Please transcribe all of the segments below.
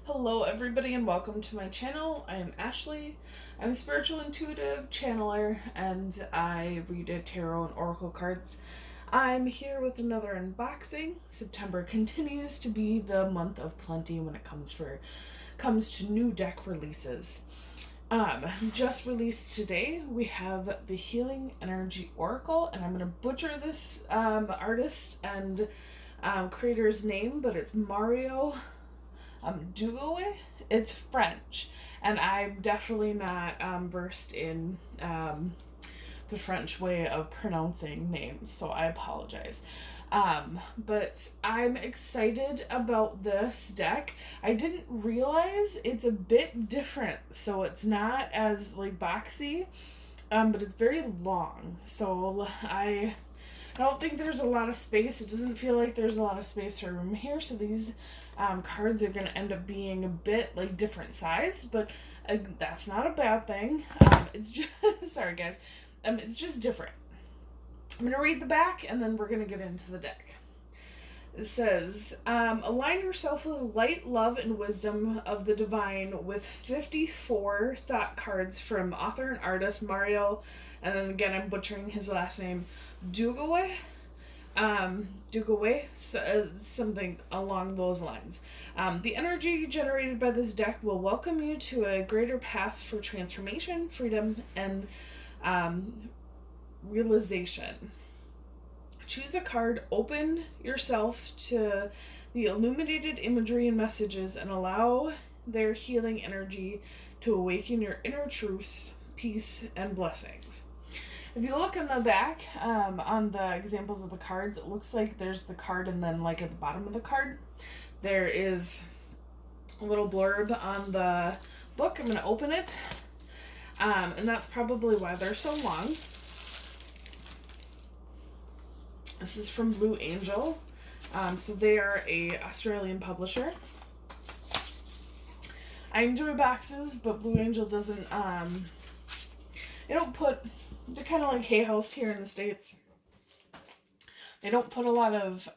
Hello everybody and welcome to my channel. I am Ashley. I'm a spiritual intuitive channeler and I read tarot and oracle cards. I'm here with another unboxing. September continues to be the month of plenty when it comes to new deck releases. Just released today, we have the Healing Energy Oracle, and I'm going to butcher this artist and creator's name, but it's Mario Duguay. It's French, and I'm definitely not versed in the French way of pronouncing names, so I apologize. But I'm excited about this deck. I didn't realize it's a bit different, so it's not as like boxy, but it's very long. So I don't think there's a lot of space. It doesn't feel like there's a lot of space or room here, so these cards are going to end up being a bit like different size, but that's not a bad thing. It's just, sorry guys, it's just different. I'm going to read the back and then we're going to get into the deck. It says, align yourself with the light, love, and wisdom of the divine with 54 thought cards from author and artist Mario, and then again I'm butchering his last name, Duguay. Duguay, something along those lines. The energy generated by this deck will welcome you to a greater path for transformation, freedom, and realization. Choose a card, open yourself to the illuminated imagery and messages, and allow their healing energy to awaken your inner truths, peace, and blessings. If you look in the back, on the examples of the cards, it looks like there's the card, and then like at the bottom of the card, there is a little blurb on the book. I'm going to open it, and that's probably why they're so long. This is from Blue Angel. So they are a Australian publisher. I enjoy boxes, but Blue Angel doesn't, they don't put, they're kind of like Hay House here in the States. They don't put a lot of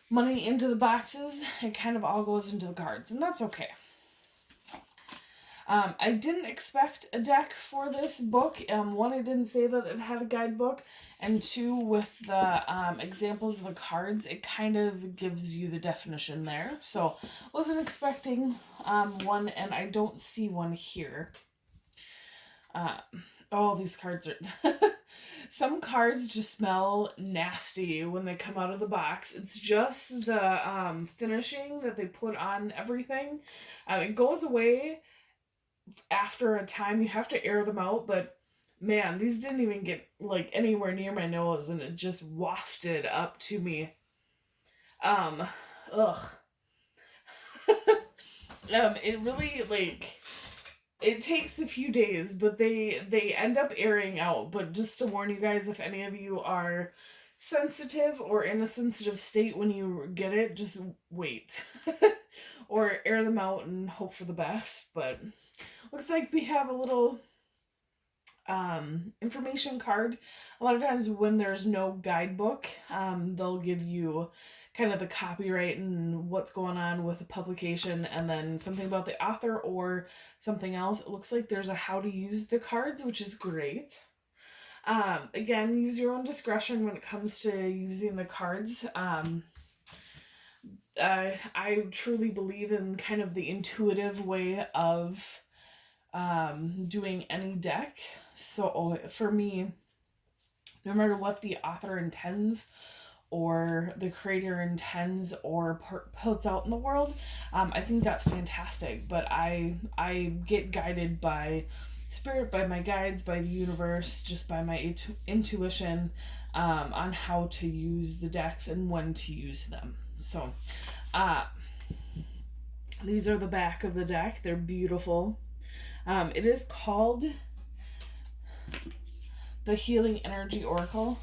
money into the boxes. It kind of all goes into the cards, and that's okay. I didn't expect a deck for this book. One, it didn't say that it had a guidebook, and two, with the examples of the cards, it kind of gives you the definition there. So, wasn't expecting one, and I don't see one here. These cards are... Some cards just smell nasty when they come out of the box. It's just the finishing that they put on everything. It goes away after a time. You have to air them out, but man, these didn't even get like anywhere near my nose, and it just wafted up to me. It really, like, it takes a few days, but they end up airing out. But just to warn you guys, if any of you are sensitive or in a sensitive state when you get it, just wait. Or air them out and hope for the best. But looks like we have a little information card. A lot of times when there's no guidebook, they'll give you kind of the copyright and what's going on with the publication, and then something about the author or something else. It looks like there's a how to use the cards, which is great. Again, use your own discretion when it comes to using the cards. I truly believe in kind of the intuitive way of doing any deck. So for me, no matter what the author intends or the creator intends or puts out in the world, I think that's fantastic. But I get guided by spirit, by my guides, by the universe, just by my intuition on how to use the decks and when to use them. So these are the back of the deck. They're beautiful. It is called the Healing Energy Oracle.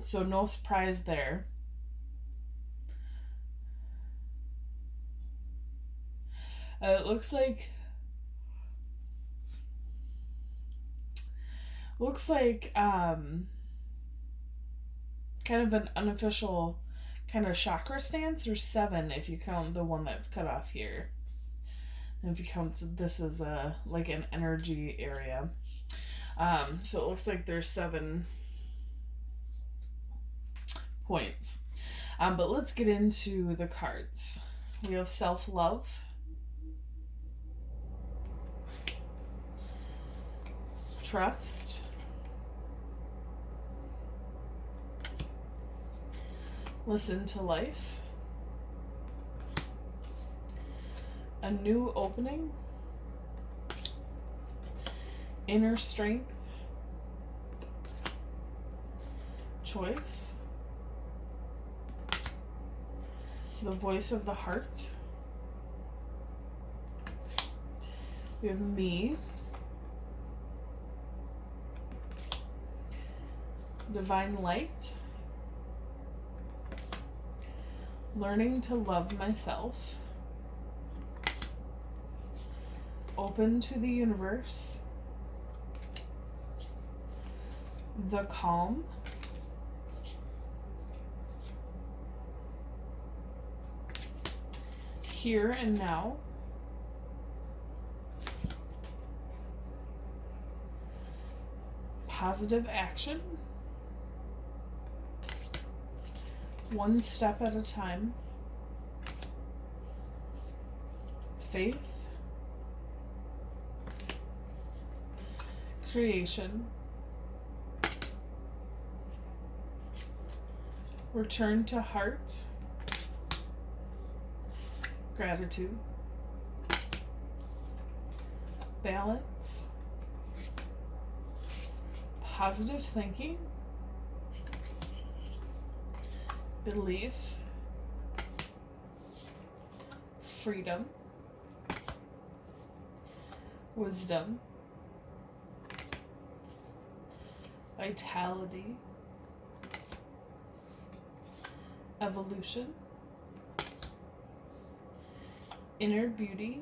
So no surprise there. It looks like kind of an unofficial kind of chakra stance. There's 7 if you count the one that's cut off here. And if you count this as like an energy area. So it looks like there's 7 points. But let's get into the cards. We have self-love, trust, listen to life, a new opening, inner strength, choice, the voice of the heart. We have me, divine light, learning to love myself, open to the universe, the calm, here and now, positive action, one step at a time, faith, creation, return to heart, gratitude, balance, positive thinking, belief, freedom, wisdom, vitality, evolution, inner beauty,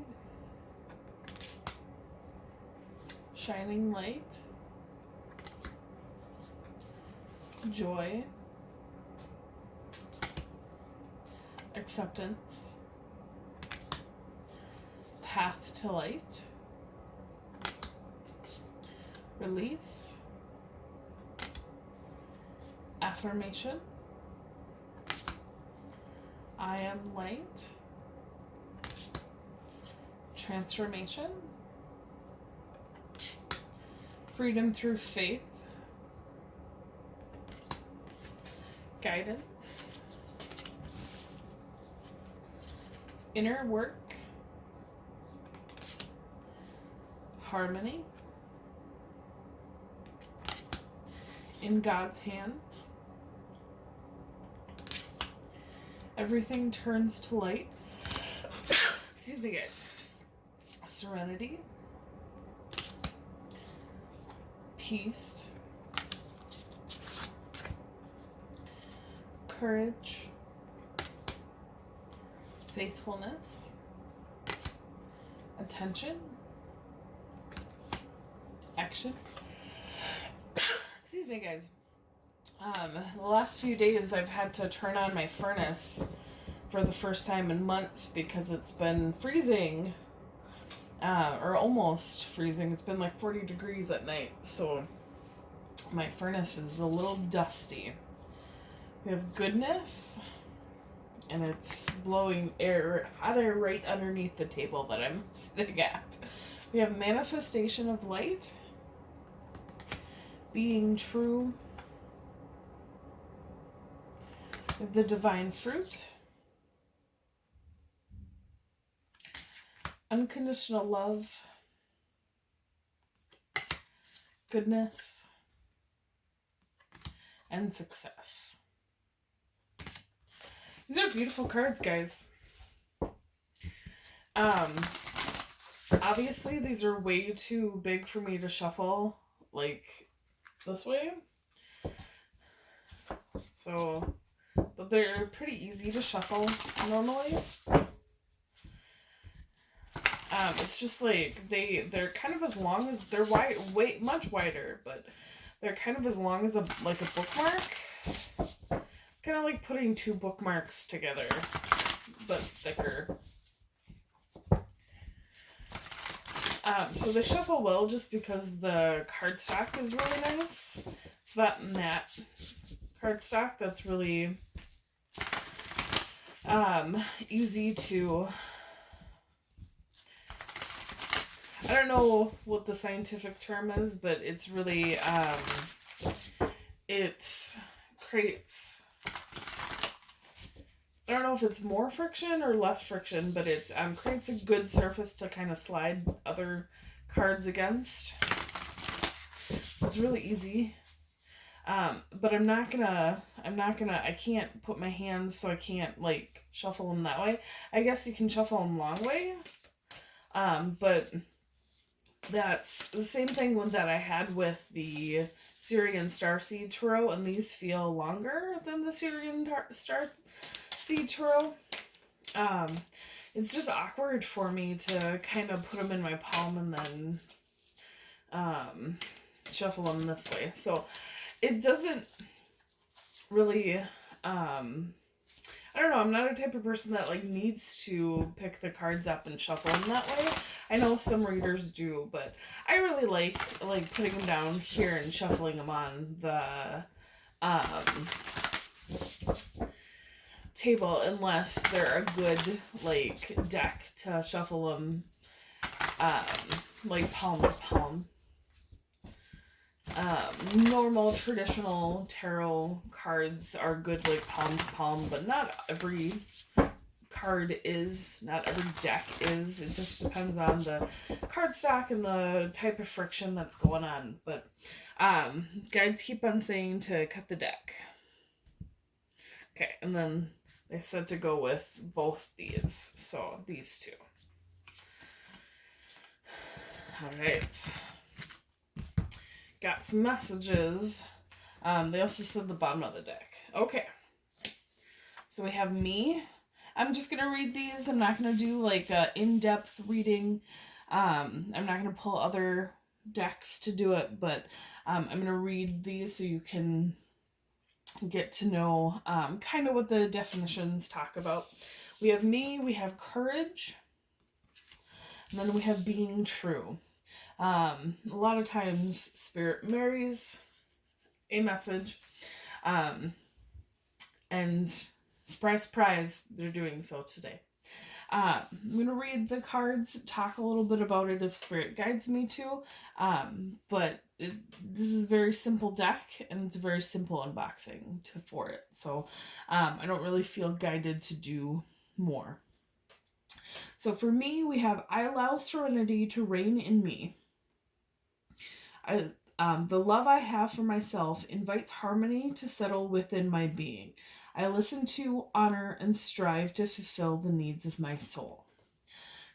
shining light, joy, acceptance, path to light, release, affirmation, I am light, transformation, freedom through faith, guidance, inner work, harmony, in God's hands, everything turns to light, excuse me guys, serenity, peace, courage, faithfulness, attention, action. Excuse me, guys. The last few days I've had to turn on my furnace for the first time in months because it's been freezing, or almost freezing. It's been like 40 degrees at night, so my furnace is a little dusty. We have goodness, and it's blowing hot air right underneath the table that I'm sitting at. We have manifestation of light, being true, the divine fruit, unconditional love, goodness, and success. These are beautiful cards, guys. Obviously these are way too big for me to shuffle like this way. So, but they're pretty easy to shuffle normally. It's just like they're kind of as long as they're much wider, but they're kind of as long as a bookmark. kind of like putting two bookmarks together, but thicker. So they shuffle well just because the cardstock is really nice. It's that matte cardstock that's really easy to... I don't know what the scientific term is, but it's really... it creates... I don't know if it's more friction or less friction, but it creates a good surface to kind of slide other cards against. So it's really easy. But I can't put my hands, so I can't like shuffle them that way. I guess you can shuffle them long way. But that's the same thing with that I had with the Syrian Starseed Tarot, and these feel longer than the Syrian Starseed Tarot. It's just awkward for me to kind of put them in my palm and then shuffle them this way. So it doesn't really, I don't know, I'm not a type of person that like needs to pick the cards up and shuffle them that way. I know some readers do, but I really like putting them down here and shuffling them on the table, unless they're a good like deck to shuffle them like palm to palm. Normal traditional tarot cards are good like palm to palm, but not every card is, not every deck is. It just depends on the cardstock and the type of friction that's going on. But guides keep on saying to cut the deck. Okay, and then they said to go with both these, so these two. Alright. Got some messages. They also said the bottom of the deck. Okay. So we have me. I'm just going to read these. I'm not going to do like a in-depth reading. I'm not going to pull other decks to do it, but I'm going to read these so you can get to know kind of what the definitions talk about. We have me, we have courage, and then we have being true. A lot of times Spirit marries a message, and surprise, surprise, they're doing so today. I'm going to read the cards, talk a little bit about it if Spirit guides me to, but this is a very simple deck, and it's a very simple unboxing for it, so I don't really feel guided to do more. So for me, we have, I allow serenity to reign in me. The love I have for myself invites harmony to settle within my being. I listen to, honor, and strive to fulfill the needs of my soul.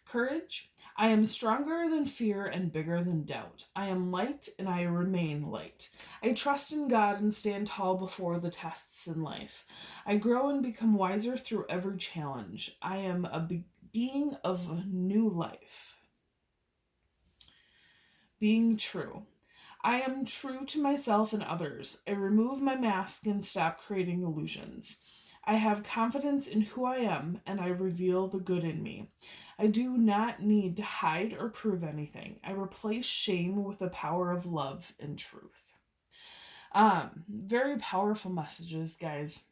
Courage. I am stronger than fear and bigger than doubt. I am light and I remain light. I trust in God and stand tall before the tests in life. I grow and become wiser through every challenge. I am a being of new life. Being true. I am true to myself and others. I remove my mask and stop creating illusions. I have confidence in who I am, and I reveal the good in me. I do not need to hide or prove anything. I replace shame with the power of love and truth. Very powerful messages, guys.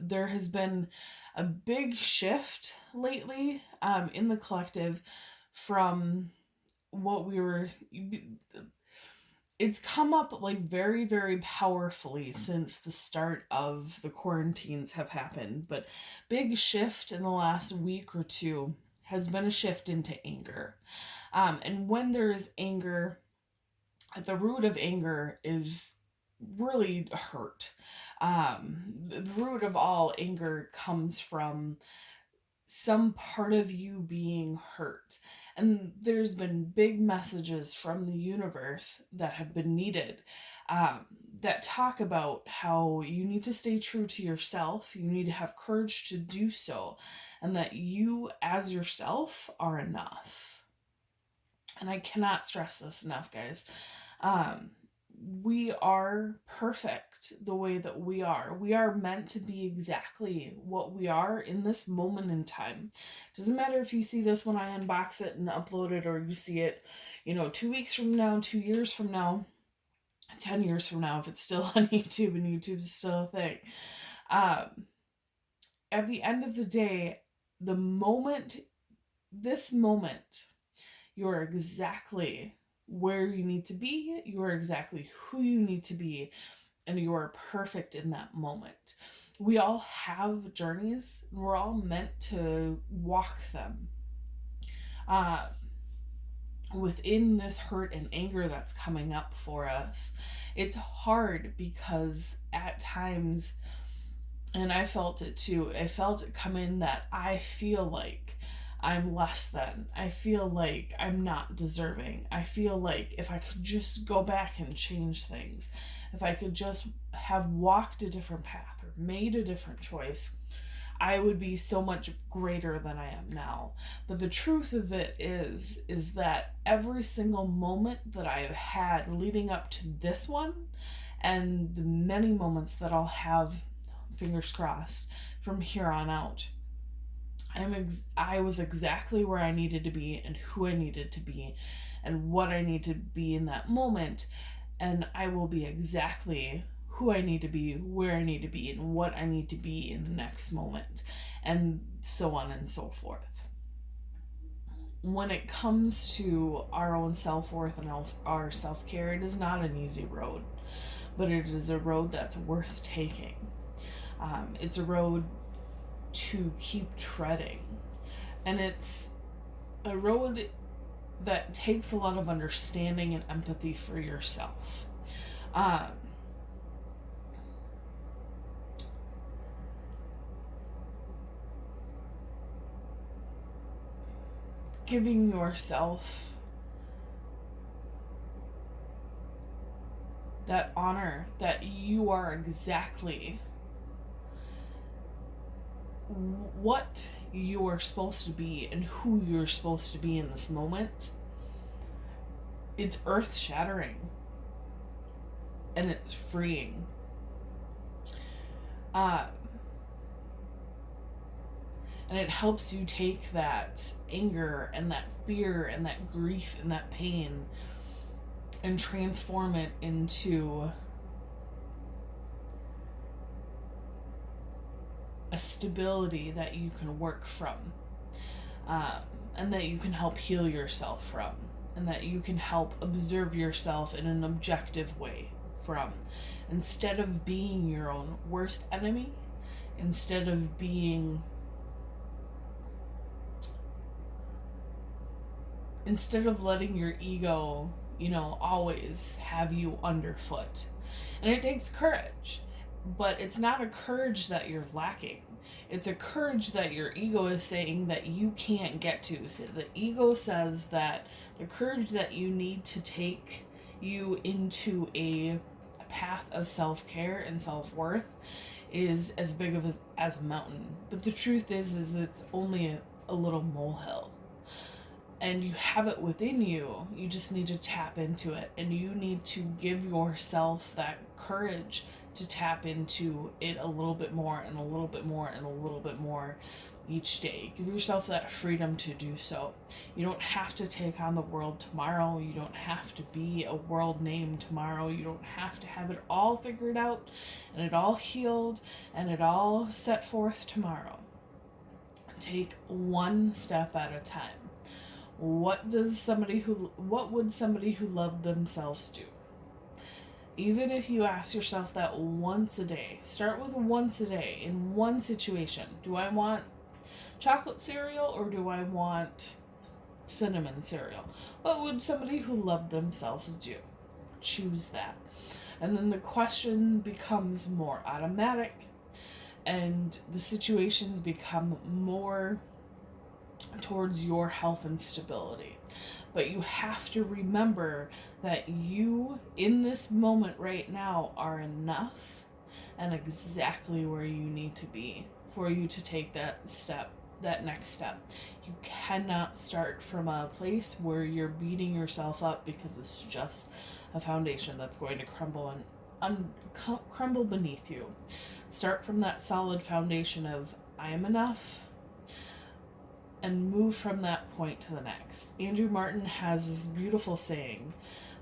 There has been a big shift lately in the collective from what we were... It's come up like very, very powerfully since the start of the quarantines have happened, but big shift in the last week or two has been a shift into anger. And when there is anger, at the root of anger is really hurt. The root of all anger comes from some part of you being hurt. And there's been big messages from the universe that have been needed that talk about how you need to stay true to yourself, you need to have courage to do so, and that you as yourself are enough. And I cannot stress this enough, guys. we are perfect the way that we are. We are meant to be exactly what we are in this moment in time. Doesn't matter if you see this when I unbox it and upload it, or you see it, 2 weeks from now, 2 years from now, 10 years from now, if it's still on YouTube and YouTube's still a thing. At the end of the day, this moment, you're exactly where you need to be, you are exactly who you need to be, and you are perfect in that moment. We all have journeys, and we're all meant to walk them. Within this hurt and anger that's coming up for us, it's hard because at times, and I felt it too, I felt it come in that I feel like I'm less than. I feel like I'm not deserving. I feel like if I could just go back and change things, if I could just have walked a different path or made a different choice, I would be so much greater than I am now. But the truth of it is that every single moment that I have had leading up to this one, and the many moments that I'll have, fingers crossed, from here on out, I was exactly where I needed to be and who I needed to be and what I need to be in that moment. And I will be exactly who I need to be, where I need to be, and what I need to be in the next moment, and so on and so forth. When it comes to our own self-worth and our self-care, it is not an easy road, but it is a road that's worth taking. It's a road to keep treading, and it's a road that takes a lot of understanding and empathy for yourself. Giving yourself that honor that you are exactly what you're supposed to be and who you're supposed to be in this moment. It's earth-shattering and it's freeing. And it helps you take that anger and that fear and that grief and that pain and transform it into a stability that you can work from, and that you can help heal yourself from, and that you can help observe yourself in an objective way from. Instead of being your own worst enemy, instead of letting your ego, always have you underfoot. And it takes courage, but it's not a courage that you're lacking. It's a courage that your ego is saying that you can't get to. So the ego says that the courage that you need to take you into a path of self-care and self-worth is as big of as a mountain. But the truth is it's only a little molehill. And you have it within you. You just need to tap into it. And you need to give yourself that courage to tap into it a little bit more and a little bit more and a little bit more each day. Give yourself that freedom to do so. You don't have to take on the world tomorrow. You don't have to be a world name tomorrow. You don't have to have it all figured out and it all healed and it all set forth tomorrow. Take one step at a time. What would somebody who loved themselves do? Even if you ask yourself that once a day, start with once a day in one situation. Do I want chocolate cereal or do I want cinnamon cereal? What would somebody who loved themselves do? Choose that. And then the question becomes more automatic and the situations become more towards your health and stability. But you have to remember that you, in this moment right now, are enough and exactly where you need to be for you to take that next step. You cannot start from a place where you're beating yourself up because it's just a foundation that's going to crumble beneath you. Start from that solid foundation of I am enough, and move from that point to the next. Andrew Martin has this beautiful saying,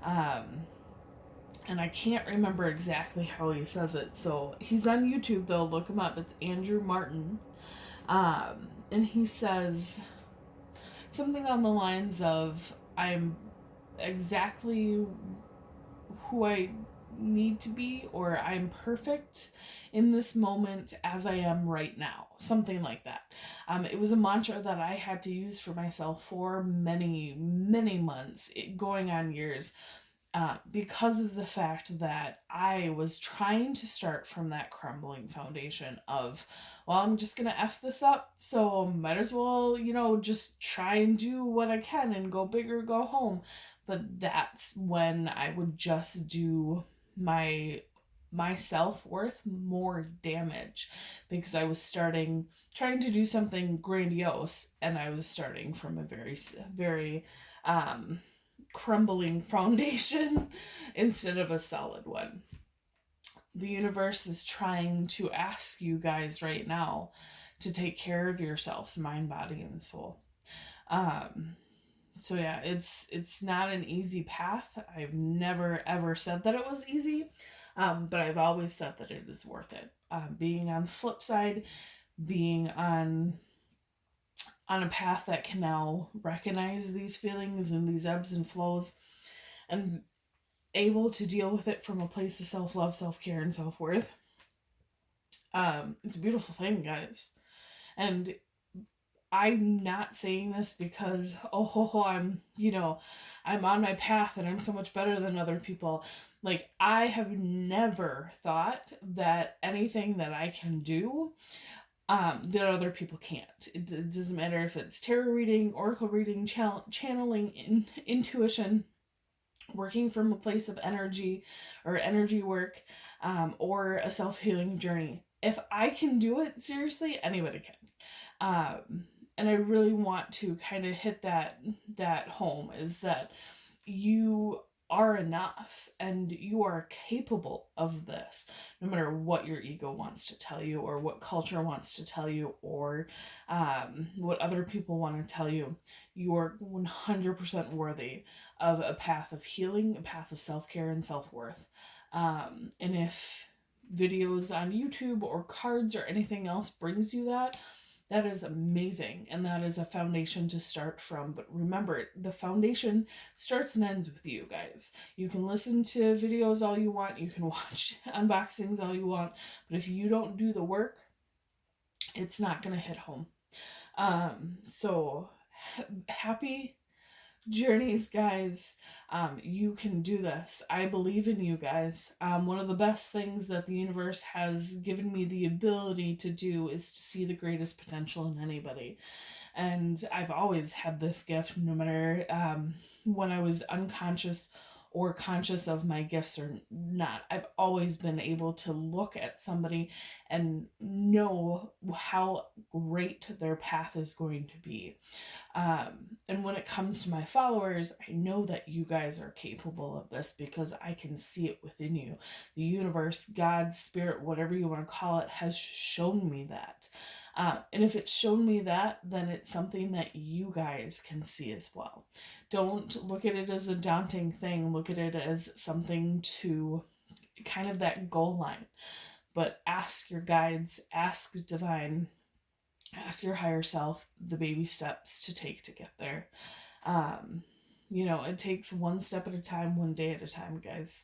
and I can't remember exactly how he says it. So he's on YouTube though. Look him up. It's Andrew Martin, and he says something on the lines of, "I'm exactly who I need to be, or I'm perfect in this moment as I am right now." Something like that. It was a mantra that I had to use for myself for many, many months, going on years, because of the fact that I was trying to start from that crumbling foundation of, well, I'm just going to F this up, so might as well, just try and do what I can and go big or go home. But that's when I would just do my self-worth more damage, because I was trying to do something grandiose, and I was starting from a very, very crumbling foundation instead of a solid one. The universe is trying to ask you guys right now to take care of yourselves, mind, body, and soul. So yeah, it's not an easy path. I've never ever said that it was easy, but I've always said that it is worth it. Being on the flip side, being on a path that can now recognize these feelings and these ebbs and flows, and able to deal with it from a place of self-love, self-care, and self-worth. It's a beautiful thing, guys. And I'm not saying this because, I'm on my path and I'm so much better than other people. Like, I have never thought that anything that I can do, that other people can't. It doesn't matter if it's tarot reading, oracle reading, channeling, intuition, working from a place of energy or energy work, or a self-healing journey. If I can do it, seriously, anybody can. And I really want to kind of hit that home, is that you are enough and you are capable of this, no matter what your ego wants to tell you, or what culture wants to tell you, or what other people want to tell you. You are 100% worthy of a path of healing, a path of self-care and self-worth. And if videos on YouTube or cards or anything else brings you that is amazing, and that is a foundation to start from. But remember, the foundation starts and ends with you guys. You can listen to videos all you want, you can watch unboxings all you want, but if you don't do the work, it's not going to hit home. So happy journeys, guys. You can do this. I believe in you guys. One of the best things that the universe has given me the ability to do is to see the greatest potential in anybody. And I've always had this gift, no matter when I was unconscious or conscious of my gifts or not. I've always been able to look at somebody and know how great their path is going to be. And when it comes to my followers, I know that you guys are capable of this because I can see it within you. The universe, God, spirit, whatever you want to call it, has shown me that. And if it's shown me that, then it's something that you guys can see as well. Don't look at it as a daunting thing. Look at it as something to kind of that goal line. But ask your guides, ask divine, ask your higher self the baby steps to take to get there. It takes one step at a time, one day at a time, guys.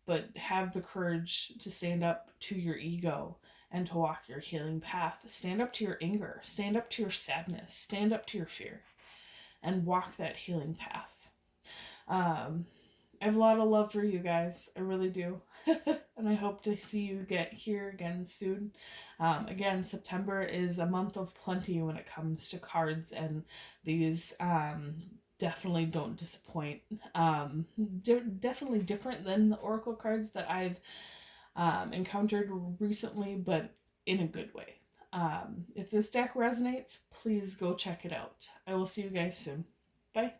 But have the courage to stand up to your ego and to walk your healing path. Stand up to your anger, stand up to your sadness, stand up to your fear, and walk that healing path. I have a lot of love for you guys. I really do. And I hope to see you get here again soon. Again, September is a month of plenty when it comes to cards, and these definitely don't disappoint. Definitely different than the oracle cards that I've encountered recently, but in a good way. If this deck resonates, please go check it out. I will see you guys soon. Bye.